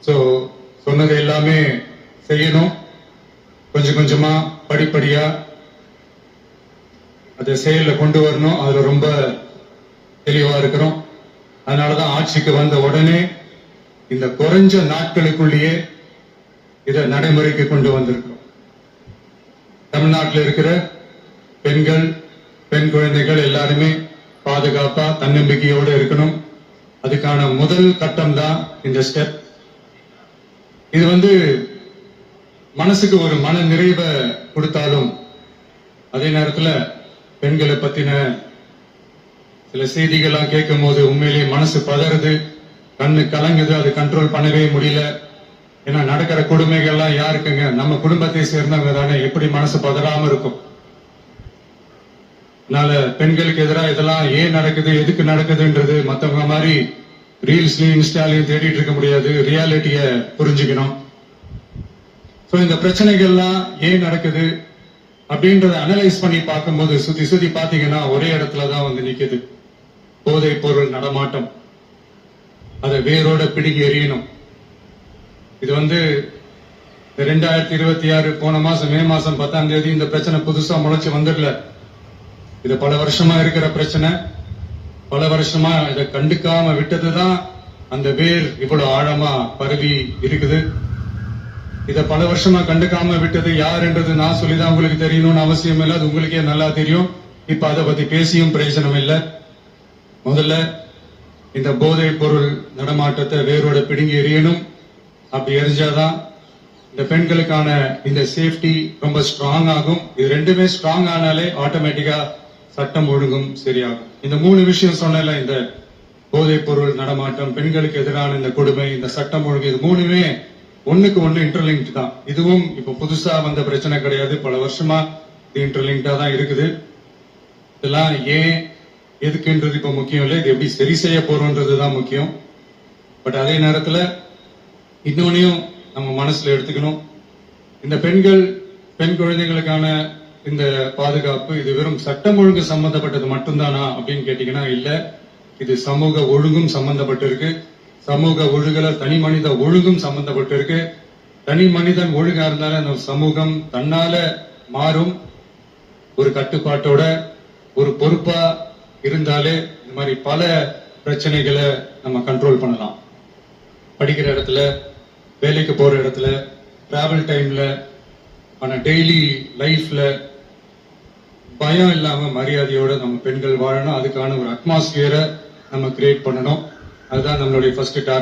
So சொன்னது எல்லாமே செய்யணும். கொஞ்சம் கொஞ்சமா படிப்படியா அதை செயல கொண்டு வரணும். அதுல ரொம்ப தெளிவா இருக்கிறோம். அதனாலதான் ஆட்சிக்கு வந்த உடனே இந்த குறைஞ்ச நாட்களுக்குள்ளேயே இதை நடைமுறைக்கு கொண்டு வந்திருக்கிறோம். தமிழ்நாட்டில் இருக்கிற பெண்கள், பெண் குழந்தைகள் எல்லாருமே பாதுகாப்பா தன்னம்பிக்கையோடு இருக்கணும். அதுக்கான முதல் கட்டம் தான் இந்த ஸ்டெப். இது மனசுக்கு ஒரு மன நிறைவை கொடுத்தாலும் அதே நேரத்தில் பெண்களை பத்தின சில செய்திகள்லாம் கேட்கும் போது உண்மையிலேயே மனசு பதறுது, கண்ணு கலங்குது, அது கண்ட்ரோல் பண்ணவே முடியல. ஏன்னா நடக்கிற கொடுமைகள்லாம் யாருக்குங்க? நம்ம குடும்பத்தை சேர்ந்தவங்க தானே. எப்படி மனசு பதறாம இருக்கும்? அதனால பெண்களுக்கு எதிராக இதெல்லாம் ஏன் நடக்குது, எதுக்கு நடக்குதுன்றது மத்தவங்க மாதிரி ரீல்ஸ்லயும் இன்ஸ்டாலையும் தேடிட்டு இருக்க முடியாது. ரியாலிட்டிய புரிஞ்சுக்கணும். இந்த பிரச்சனைகள்லாம் ஏன் நடக்குது அப்படின்றத அனலைஸ் பண்ணி பார்க்கும்போது சுத்தி சுத்தி பாத்தீங்கன்னா ஒரே இடத்துலதான் நிக்குது. போதைப் பொருள் நடமாட்டம். அதை வேரோட பிடுங்கி எறியணும். இது 2026 போன மாசம் மே மாசம் 10ஆம் தேதி இந்த பிரச்சனை புதுசா முளைச்சு வந்துடல. இது பல வருஷமா இருக்கிற பிரச்சனை. பல வருஷமா இதை கண்டுக்காம விட்டதுதான் அந்த வேர் இவ்வளவு ஆழமா பரவி இருக்குது. இத பல வருஷமா கண்டுக்காம விட்டது யாருன்றது நான் சொல்லிதான் உங்களுக்கு தெரியணும்னு அவசியம் இல்லை. அது உங்களுக்கே நல்லா தெரியும். இப்ப அதை பத்தி பேசியும் பிரயோஜனம் இல்லை. முதல்ல இந்த போதைப் பொருள் நடமாட்டத்தை வேரோட பிடுங்கி எறியணும். அப்படி எரிஞ்சாதான் இந்த பெண்களுக்கான இந்த சேஃப்டி ரொம்ப ஸ்ட்ராங் ஆகும். இது ரெண்டுமே ஸ்ட்ராங் ஆனாலே ஆட்டோமேட்டிக்கா சட்டம் ஒழுங்கும் சரியாகும். இந்த 3 விஷயம் சொன்னல, இந்த போதைப் பொருள் நடமாட்டம், பெண்களுக்கு எதிரான இந்த கொடுமை, இந்த சட்டம் ஒழுங்கு, இது 3மே ஒண்ணுக்கு ஒண்ணு இன்டர்லிங்க்ட் தான். இதுவும் இப்ப புதுசா வந்த பிரச்சனை கிடையாது. பல வருஷமா இது இன்டர்லிங்க்டா தான் இருக்குது. இதெல்லாம் ஏன் எதுக்குன்றது இப்ப முக்கியம் இல்லை. இது எப்படி சரி செய்ய போறோம்ன்றதுதான் முக்கியம். பட் அதே நேரத்துல இன்னொன்னையும் நம்ம மனசுல எடுத்துக்கணும். இந்த பெண் குழந்தைகளுக்கான இந்த பாதுகாப்பு இது வெறும் சட்டம் ஒழுங்கு சம்பந்தப்பட்டது மட்டும்தானா அப்படின்னு கேட்டீங்கன்னா இல்ல. இது சமூக ஒழுங்கும் சம்பந்தப்பட்டிருக்கு. சமூக ஒழுங்குல தனி மனித ஒழுங்கும் சம்பந்தப்பட்டிருக்கு. தனி மனிதன் ஒழுங்கா இருந்தாலும் அந்த சமூகம் தன்னால மாறும். ஒரு கட்டுப்பாட்டோட ஒரு பொறுப்பா இருந்தாலே இந்த மாதிரி பல பிரச்சனைகளை நம்ம கண்ட்ரோல் பண்ணலாம். படிக்கிற இடத்துல, வேலைக்கு போற இடத்துல, டிராவல் டைம்ல, டெய்லி லைஃப்ல பயம் இல்லாம மரியாதையோட நம்ம பெண்கள் வாழணும். அதுக்கான ஒரு அட்மாஸ்பியரை நம்ம கிரியேட் பண்ணணும். அதுதான் நம்மளுடைய ஃபர்ஸ்ட் டார்கெட்.